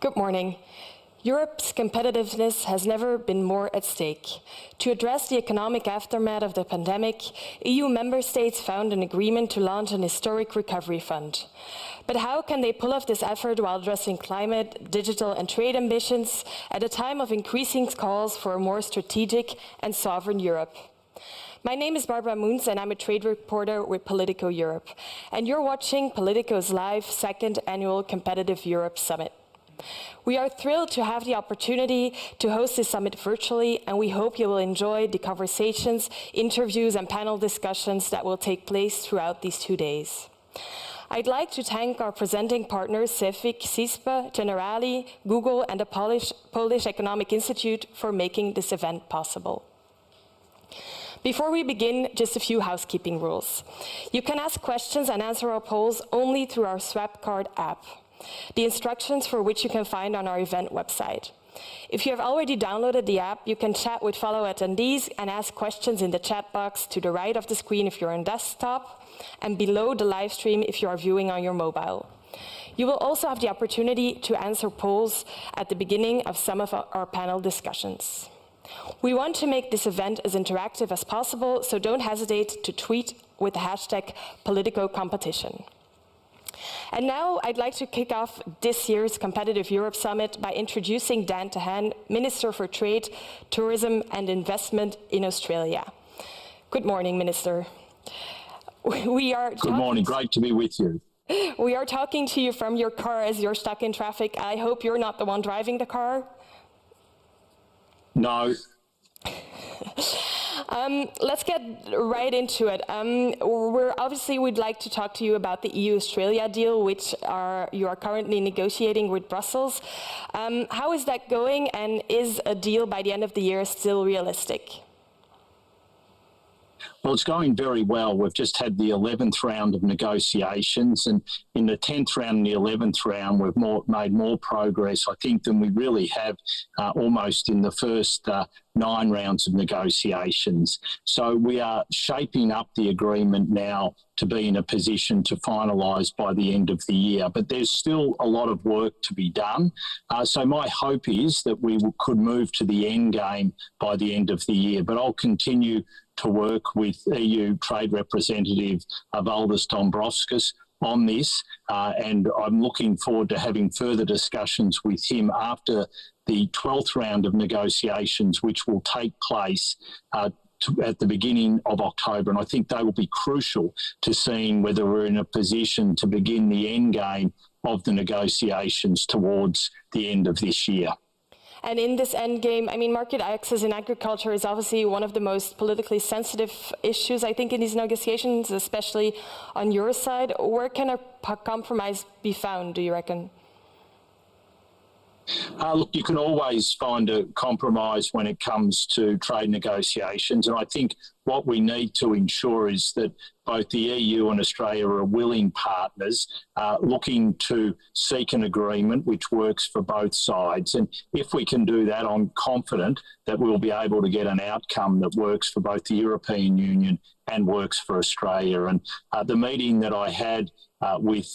Good morning. Europe's competitiveness has never been more at stake. To address the economic aftermath of the pandemic, EU member states found an agreement to launch an historic recovery fund. But how can they pull off this effort while addressing climate, digital and trade ambitions at a time of increasing calls for a more strategic and sovereign Europe? My name is Barbara Moons and I'm a trade reporter with POLITICO Europe. And you're watching Politico's live second annual Competitive Europe Summit. We are thrilled to have the opportunity to host this summit virtually, and we hope you will enjoy the conversations, interviews, and panel discussions that will take place throughout these 2 days. I'd like to thank our presenting partners, CEFIC, CISPA, Generali, Google, and the Polish Economic Institute for making this event possible. Before we begin, just a few housekeeping rules. You can ask questions and answer our polls only through our Swapcard app, the instructions for which you can find on our event website. If you have already downloaded the app, you can chat with fellow attendees and ask questions in the chat box to the right of the screen if you're on desktop, and below the live stream if you are viewing on your mobile. You will also have the opportunity to answer polls at the beginning of some of our panel discussions. We want to make this event as interactive as possible, so don't hesitate to tweet with the hashtag #Politico Competition. And now I'd like to kick off this year's Competitive Europe Summit by introducing Dan Tehan, Minister for Trade, Tourism and Investment in Australia. Good morning, Minister. Good morning, great to be with you. We are talking to you from your car as you're stuck in traffic. I hope you're not the one driving the car. No. Let's get right into it. We'd like to talk to you about the EU-Australia deal, which you are currently negotiating with Brussels. How is that going, and is a deal by the end of the year still realistic? Well, it's going very well. We've just had the 11th round of negotiations, and in the 10th round and the 11th round, we've made more progress, I think, than we really have almost in the first 9 rounds of negotiations. So we are shaping up the agreement now to be in a position to finalise by the end of the year. But there's still a lot of work to be done. So my hope is that we could move to the end game by the end of the year. But I'll continue to work with EU Trade Representative Valdis Dombrovskis on this, and I'm looking forward to having further discussions with him after the 12th round of negotiations, which will take place at the beginning of October. And I think they will be crucial to seeing whether we're in a position to begin the end game of the negotiations towards the end of this year. And in this endgame, I mean, market access in agriculture is obviously one of the most politically sensitive issues, I think, in these negotiations, especially on your side. Where can a compromise be found, do you reckon? Look, you can always find a compromise when it comes to trade negotiations, and I think what we need to ensure is that both the EU and Australia are willing partners looking to seek an agreement which works for both sides. And if we can do that, I'm confident that we'll be able to get an outcome that works for both the European Union and works for Australia. And the meeting that I had with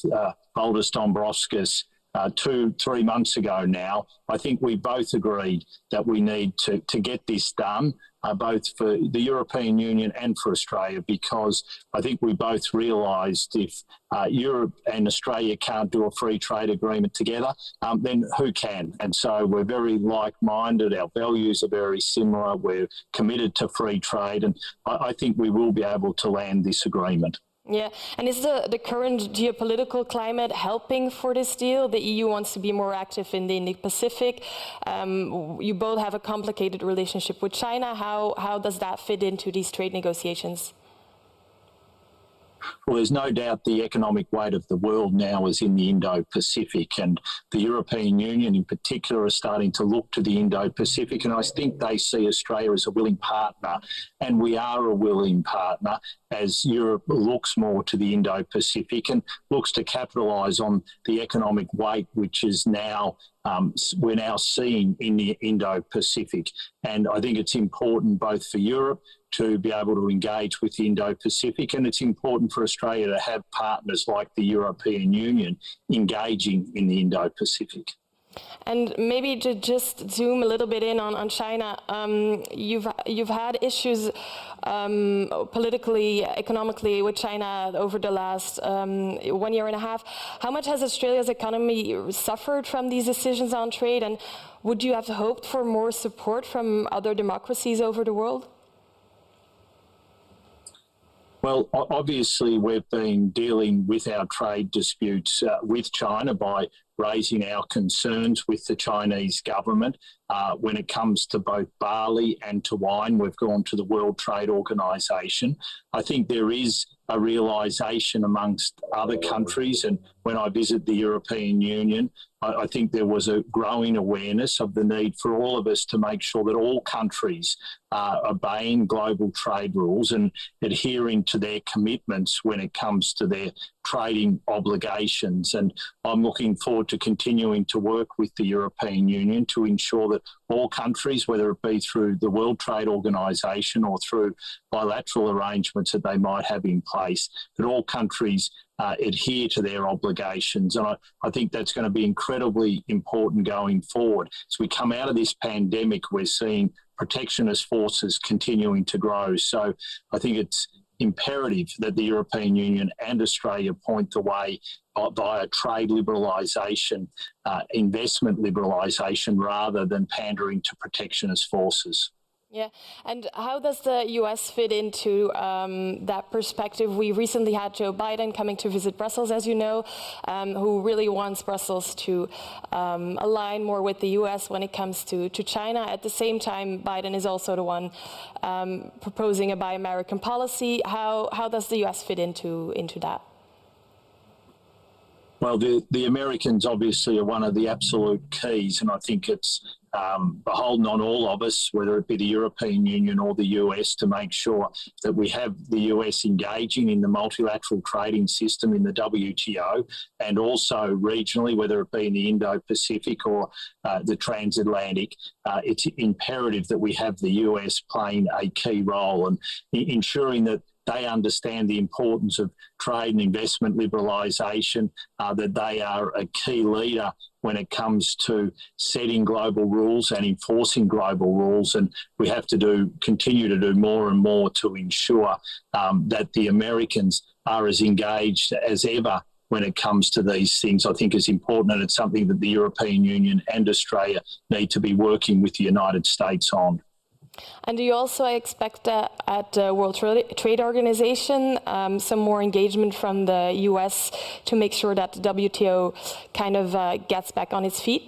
Valdis Dombrovskis 2-3 months ago now, I think we both agreed that we need to get this done, both for the European Union and for Australia, because I think we both realised if Europe and Australia can't do a free trade agreement together, then who can? And so we're very like-minded, our values are very similar, we're committed to free trade, and I think we will be able to land this agreement. Yeah, and is the current geopolitical climate helping for this deal? The EU wants to be more active in the Indo-Pacific. You both have a complicated relationship with China. How does that fit into these trade negotiations? Well, there's no doubt the economic weight of the world now is in the Indo-Pacific, and the European Union in particular are starting to look to the Indo-Pacific, and I think they see Australia as a willing partner, and we are a willing partner as Europe looks more to the Indo-Pacific and looks to capitalise on the economic weight which is now we're now seeing in the Indo-Pacific. And I think it's important both for Europe to be able to engage with the Indo-Pacific, and it's important for Australia to have partners like the European Union engaging in the Indo-Pacific. And maybe to just zoom a little bit in on China, you've had issues politically, economically with China over the last 1 year and a half. How much has Australia's economy suffered from these decisions on trade, and would you have hoped for more support from other democracies over the world? Well, obviously, we've been dealing with our trade disputes with China by raising our concerns with the Chinese government. When it comes to both barley and to wine, we've gone to the World Trade Organization. I think there is a realisation amongst other countries, and when I visit the European Union, I think there was a growing awareness of the need for all of us to make sure that all countries are obeying global trade rules and adhering to their commitments when it comes to their trading obligations. And I'm looking forward to continuing to work with the European Union to ensure that all countries, whether it be through the World Trade Organization or through bilateral arrangements that they might have in place, that all countries adhere to their obligations. And I think that's going to be incredibly important going forward. As we come out of this pandemic, we're seeing protectionist forces continuing to grow. So I think it's imperative that the European Union and Australia point the way via trade liberalisation, investment liberalisation, rather than pandering to protectionist forces. Yeah, and how does the US fit into that perspective? We recently had Joe Biden coming to visit Brussels, as you know, who really wants Brussels to align more with the US when it comes to China. At the same time, Biden is also the one proposing a Buy American policy. How does the US fit into that? Well, the Americans obviously are one of the absolute keys, and I think it's beholden on all of us, whether it be the European Union or the US, to make sure that we have the US engaging in the multilateral trading system in the WTO, and also regionally, whether it be in the Indo-Pacific or the transatlantic. It's imperative that we have the US playing a key role and ensuring that they understand the importance of trade and investment liberalisation, that they are a key leader when it comes to setting global rules and enforcing global rules. And we have to continue to do more and more to ensure that the Americans are as engaged as ever when it comes to these things. I think is important, and it's something that the European Union and Australia need to be working with the United States on. And do you also expect at the World Trade Organization some more engagement from the US to make sure that the WTO kind of gets back on its feet?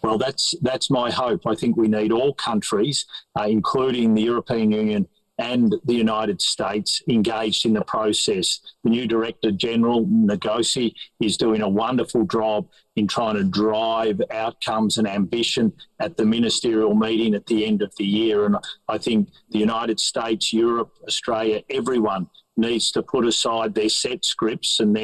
Well, that's my hope. I think we need all countries, including the European Union and the United States, engaged in the process. The new Director General, Ngozi, is doing a wonderful job in trying to drive outcomes and ambition at the ministerial meeting at the end of the year. And I think the United States, Europe, Australia, everyone needs to put aside their set scripts and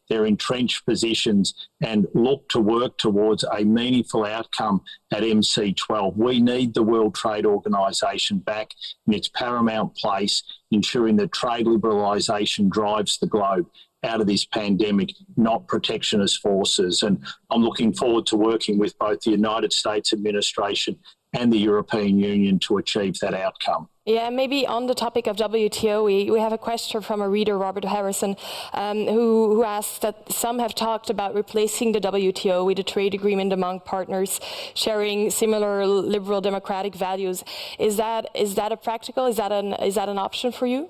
their entrenched positions and look to work towards a meaningful outcome at MC12. We need the World Trade Organization back in its paramount place, ensuring that trade liberalisation drives the globe out of this pandemic, not protectionist forces. And I'm looking forward to working with both the United States administration and the European Union to achieve that outcome. Yeah, maybe on the topic of WTO, we have a question from a reader, Robert Harrison, who asks that some have talked about replacing the WTO with a trade agreement among partners sharing similar liberal democratic values. Is that a practical? Is that an option for you?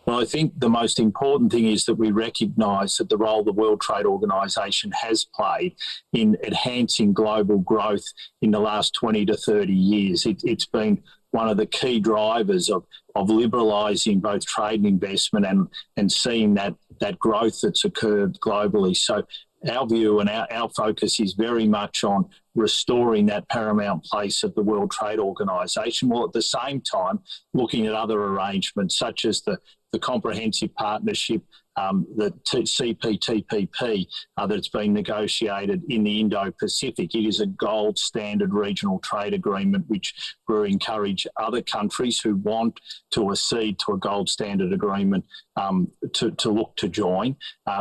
Well, I think the most important thing is that we recognise that the role the World Trade Organization has played in enhancing global growth in the last 20 to 30 years. It's been one of the key drivers of liberalising both trade and investment and seeing that growth that's occurred globally. So our view and our focus is very much on restoring that paramount place of the World Trade Organization, while at the same time looking at other arrangements such as the comprehensive partnership the CPTPP that's been negotiated in the Indo-Pacific. It is a gold standard regional trade agreement which will encourage other countries who want to accede to a gold standard agreement to look to join.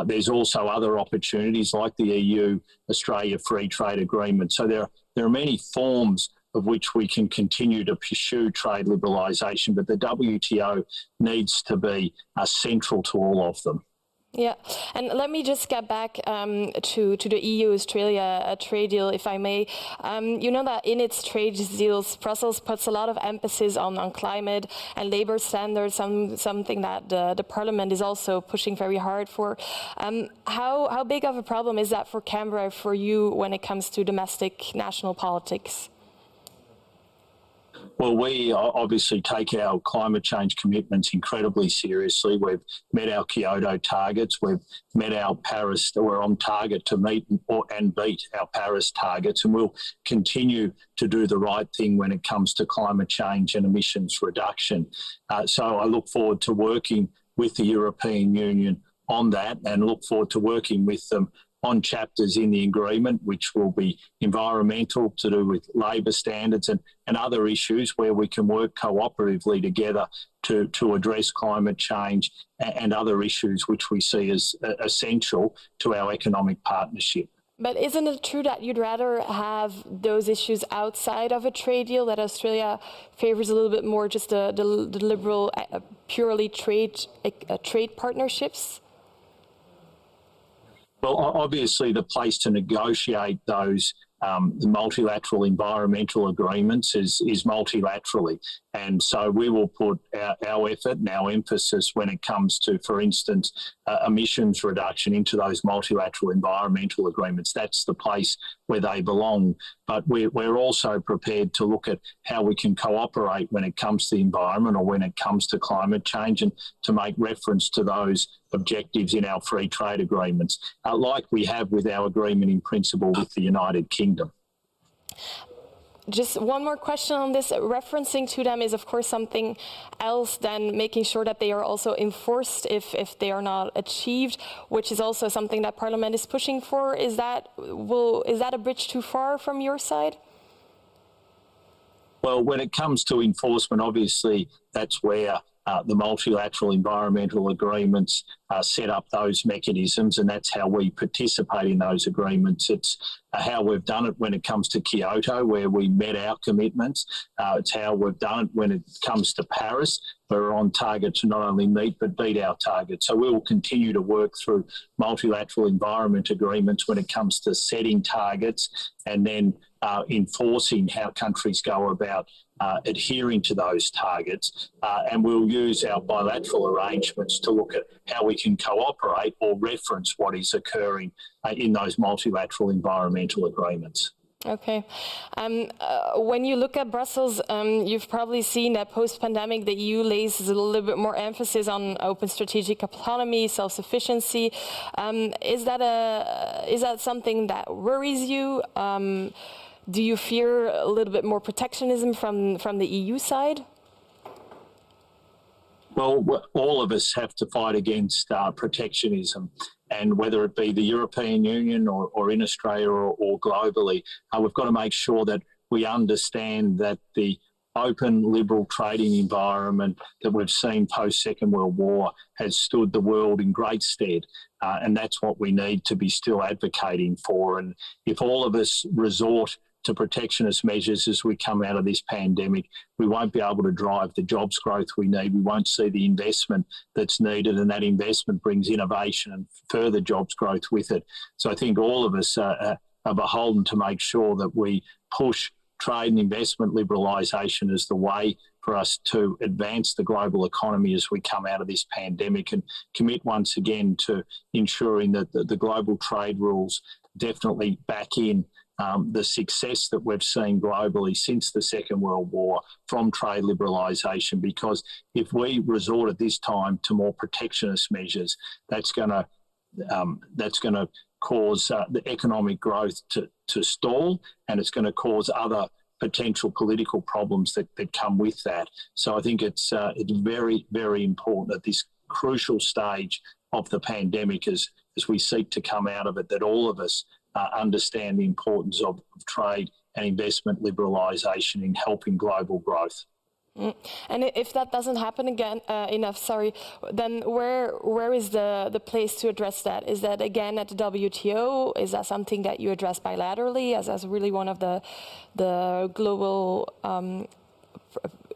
There's also other opportunities like the EU-Australia Free Trade Agreement. So there are many forms of which we can continue to pursue trade liberalisation, but the WTO needs to be central to all of them. Yeah, and let me just get back to the EU-Australia trade deal, if I may. You know that in its trade deals, Brussels puts a lot of emphasis on climate and labour standards, something that the Parliament is also pushing very hard for. How big of a problem is that for Canberra, for you, when it comes to domestic national politics? Well, we obviously take our climate change commitments incredibly seriously. We've met our Kyoto targets. We've met our Paris. We're on target to meet and beat our Paris targets, and we'll continue to do the right thing when it comes to climate change and emissions reduction. So I look forward to working with the European Union on that, and look forward to working with them on chapters in the agreement, which will be environmental, to do with labour standards and other issues where we can work cooperatively together to address climate change and other issues which we see as essential to our economic partnership. But isn't it true that you'd rather have those issues outside of a trade deal, that Australia favours a little bit more just the liberal, purely trade partnerships? Well, obviously the place to negotiate those the multilateral environmental agreements is multilaterally. And so we will put our effort and our emphasis when it comes to, for instance, emissions reduction into those multilateral environmental agreements. That's the place where they belong. But we're also prepared to look at how we can cooperate when it comes to the environment or when it comes to climate change, and to make reference to those objectives in our free trade agreements, like we have with our agreement in principle with the United Kingdom. Just one more question on this. Referencing to them is, of course, something else than making sure that they are also enforced if they are not achieved, which is also something that Parliament is pushing for. Is that a bridge too far from your side? Well, when it comes to enforcement, obviously that's where the multilateral environmental agreements set up those mechanisms, and that's how we participate in those agreements. It's how we've done it when it comes to Kyoto, where we met our commitments. It's how we've done it when it comes to Paris. We're on target to not only meet but beat our target. So we will continue to work through multilateral environment agreements when it comes to setting targets and then enforcing how countries go about adhering to those targets, and we'll use our bilateral arrangements to look at how we can cooperate or reference what is occurring in those multilateral environmental agreements. Okay. When you look at Brussels, you've probably seen that post-pandemic the EU lays a little bit more emphasis on open strategic autonomy, self-sufficiency. Is that something that worries you? Do you fear a little bit more protectionism from the EU side? Well, all of us have to fight against protectionism, and whether it be the European Union or in Australia or globally, we've got to make sure that we understand that the open, liberal trading environment that we've seen post-Second World War has stood the world in great stead, and that's what we need to be still advocating for. And if all of us resort to protectionist measures as we come out of this pandemic, we won't be able to drive the jobs growth we need. We won't see the investment that's needed, and that investment brings innovation and further jobs growth with it. So I think all of us are beholden to make sure that we push trade and investment liberalisation as the way for us to advance the global economy as we come out of this pandemic, and commit once again to ensuring that the global trade rules definitely back in the success that we've seen globally since the Second World War from trade liberalisation. Because if we resort at this time to more protectionist measures, that's going to cause the economic growth to stall, and it's going to cause other potential political problems that come with that. So I think it's very, very important at this crucial stage of the pandemic as we seek to come out of it, that all of us understand the importance of trade and investment liberalisation in helping global growth. And if that doesn't happen again then where is the place to address that? Is that again at the WTO? Is that something that you address bilaterally as really one of the global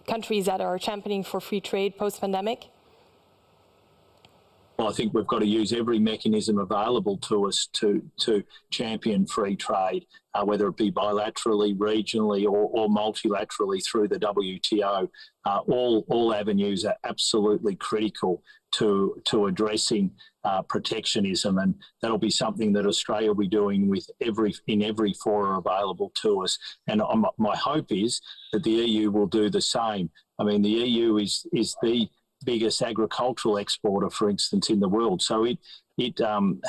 countries that are championing for free trade post-pandemic? Well, I think we've got to use every mechanism available to us to champion free trade, whether it be bilaterally, regionally or multilaterally through the WTO. All avenues are absolutely critical to addressing protectionism, and that'll be something that Australia will be doing in every forum available to us. And my hope is that the EU will do the same. I mean, the EU is the biggest agricultural exporter, for instance, in the world. So it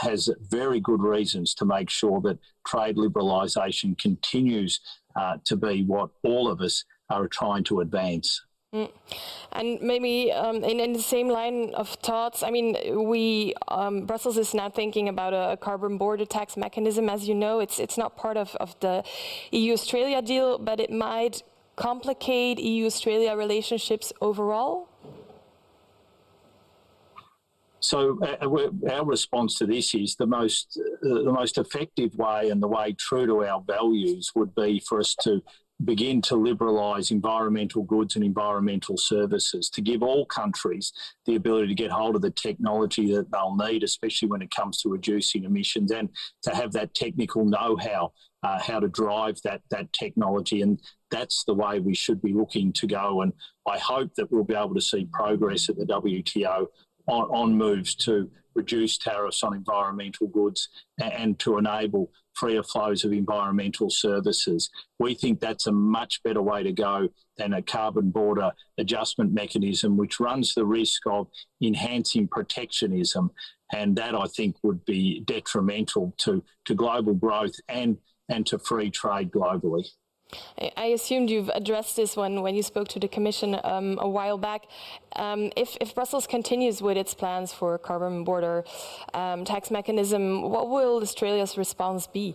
has very good reasons to make sure that trade liberalisation continues to be what all of us are trying to advance. And maybe in the same line of thoughts, I mean, Brussels is now thinking about a carbon border tax mechanism. As you know, it's not part of the EU-Australia deal, but it might complicate EU-Australia relationships overall. So our response to this is the most effective way and the way true to our values would be for us to begin to liberalise environmental goods and environmental services, to give all countries the ability to get hold of the technology that they'll need, especially when it comes to reducing emissions, and to have that technical know-how, how to drive that technology. And that's the way we should be looking to go. And I hope that we'll be able to see progress at the WTO on moves to reduce tariffs on environmental goods and to enable freer flows of environmental services. We think that's a much better way to go than a carbon border adjustment mechanism, which runs the risk of enhancing protectionism. And that, I think, would be detrimental to global growth and to free trade globally. I assumed you've addressed this when you spoke to the Commission a while back. If Brussels continues with its plans for a carbon border tax mechanism, what will Australia's response be?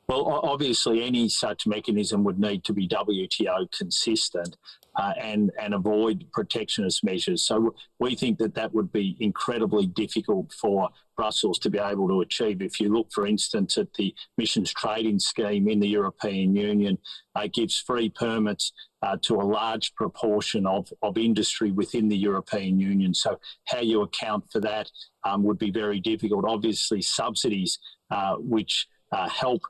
Well, obviously, any such mechanism would need to be WTO consistent and avoid protectionist measures. So we think that would be incredibly difficult for Brussels to be able to achieve. If you look, for instance, at the emissions trading scheme in the European Union, it gives free permits to a large proportion of industry within the European Union. So how you account for that would be very difficult. Obviously, subsidies which help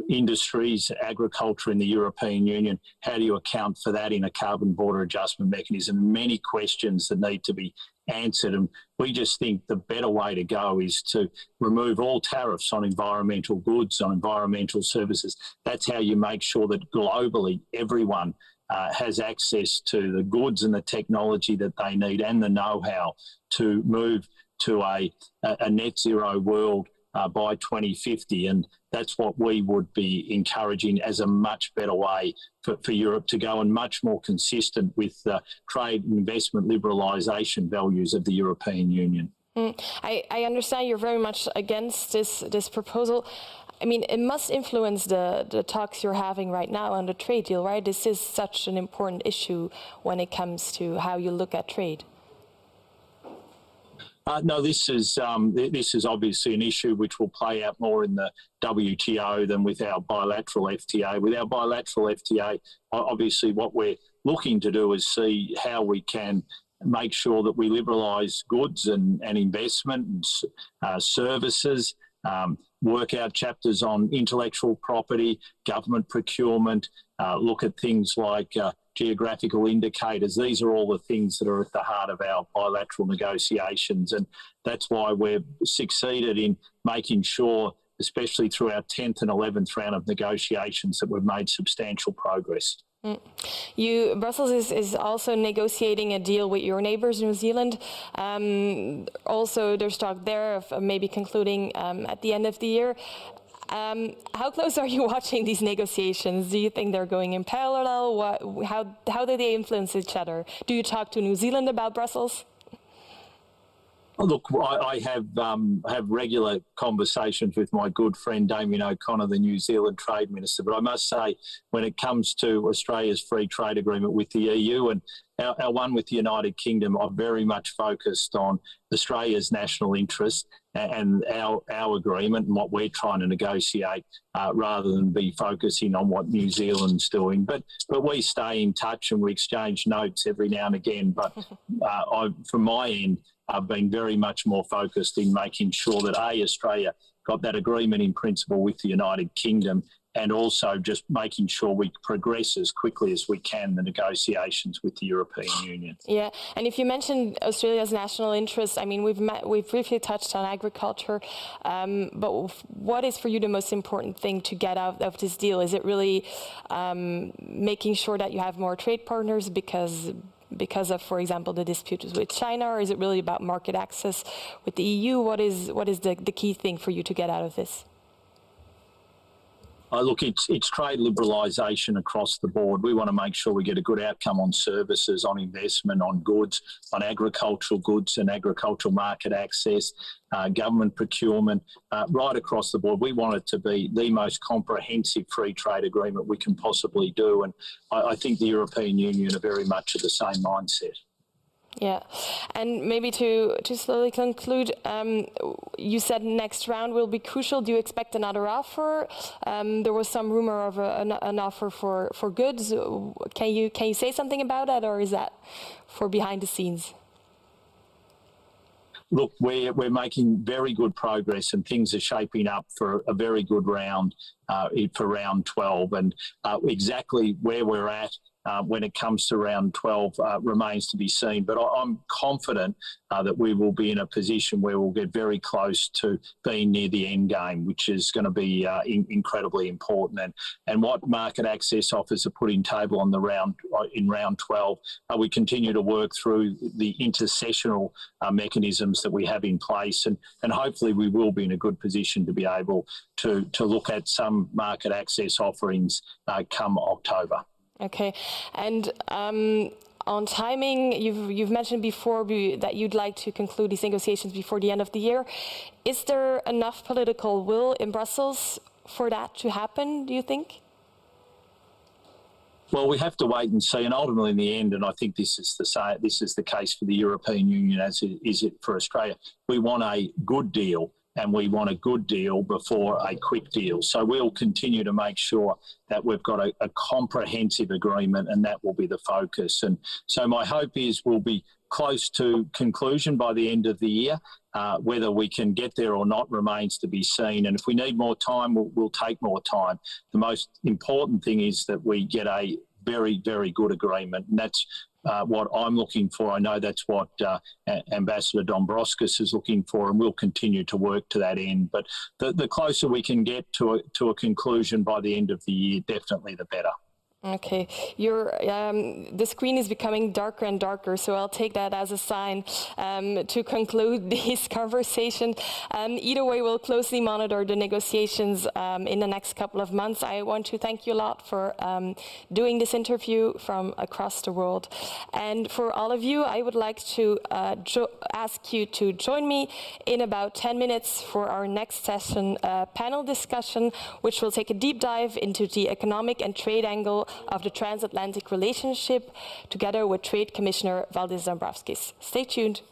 industries, agriculture in the European Union, how do you account for that in a carbon border adjustment mechanism? Many questions that need to be answered, and we just think the better way to go is to remove all tariffs on environmental goods, on environmental services. That's how you make sure that globally everyone has access to the goods and the technology that they need and the know-how to move to a net zero world by 2050, and that's what we would be encouraging as a much better way for Europe to go, and much more consistent with the trade and investment liberalisation values of the European Union. I understand you're very much against this proposal. I mean, it must influence the talks you're having right now on the trade deal, right? This is such an important issue when it comes to how you look at trade. No, this is obviously an issue which will play out more in the WTO than with our bilateral FTA. With our bilateral FTA, obviously what we're looking to do is see how we can make sure that we liberalise goods and investment and services, work out chapters on intellectual property, government procurement, look at things like geographical indicators. These are all the things that are at the heart of our bilateral negotiations, and that's why we've succeeded in making sure, especially through our 10th and 11th round of negotiations, that we've made substantial progress. Brussels is also negotiating a deal with your neighbours, New Zealand. Also, there's talk there of maybe concluding at the end of the year. How close are you watching these negotiations? Do you think they're going in parallel? How do they influence each other? Do you talk to New Zealand about Brussels? Look, I have regular conversations with my good friend Damien O'Connor, the New Zealand Trade Minister. But I must say, when it comes to Australia's free trade agreement with the EU and our one with the United Kingdom, I'm very much focused on Australia's national interest and our agreement and what we're trying to negotiate, rather than be focusing on what New Zealand's doing. But we stay in touch and we exchange notes every now and again. But from my end, I've been very much more focused in making sure that Australia got that agreement in principle with the United Kingdom, and also just making sure we progress as quickly as we can the negotiations with the European Union. Yeah, and if you mentioned Australia's national interest, I mean, we've briefly touched on agriculture, but what is for you the most important thing to get out of this deal? Is it really making sure that you have more trade partners because of, for example, the disputes with China, or is it really about market access with the EU? What is the key thing for you to get out of this? Look, it's trade liberalisation across the board. We want to make sure we get a good outcome on services, on investment, on goods, on agricultural goods and agricultural market access, government procurement, right across the board. We want it to be the most comprehensive free trade agreement we can possibly do. And I think the European Union are very much of the same mindset. Yeah, and maybe to slowly conclude, you said next round will be crucial. Do you expect another offer? There was some rumor of an offer for goods. Can you say something about that, or is that for behind the scenes? Look, we're making very good progress and things are shaping up for a very good round for round 12. And exactly where we're at when it comes to round 12 remains to be seen. But I'm confident that we will be in a position where we'll get very close to being near the end game, which is going to be incredibly important. And what market access offers are putting table on in round 12, we continue to work through the intercessional mechanisms that we have in place, and hopefully we will be in a good position to be able to look at some market access offerings come October. Okay, and on timing, you've mentioned before that you'd like to conclude these negotiations before the end of the year. Is there enough political will in Brussels for that to happen, do you think? Well, we have to wait and see, and ultimately in the end, and I think this is the case for the European Union as it is for Australia, we want a good deal. And we want a good deal before a quick deal. So we'll continue to make sure that we've got a comprehensive agreement, and that will be the focus. And so my hope is we'll be close to conclusion by the end of the year. Whether we can get there or not remains to be seen. And if we need more time, we'll take more time. The most important thing is that we get a very, very good agreement. And that's what I'm looking for. I know that's what Ambassador Dombrovskis is looking for, and we'll continue to work to that end. But the closer we can get to a conclusion by the end of the year, definitely the better. Okay, the screen is becoming darker and darker, so I'll take that as a sign to conclude this conversation. Either way, we'll closely monitor the negotiations in the next couple of months. I want to thank you a lot for doing this interview from across the world. And for all of you, I would like to ask you to join me in about 10 minutes for our next session, panel discussion, which will take a deep dive into the economic and trade angle of the transatlantic relationship, together with Trade Commissioner Valdis Dombrovskis. Stay tuned.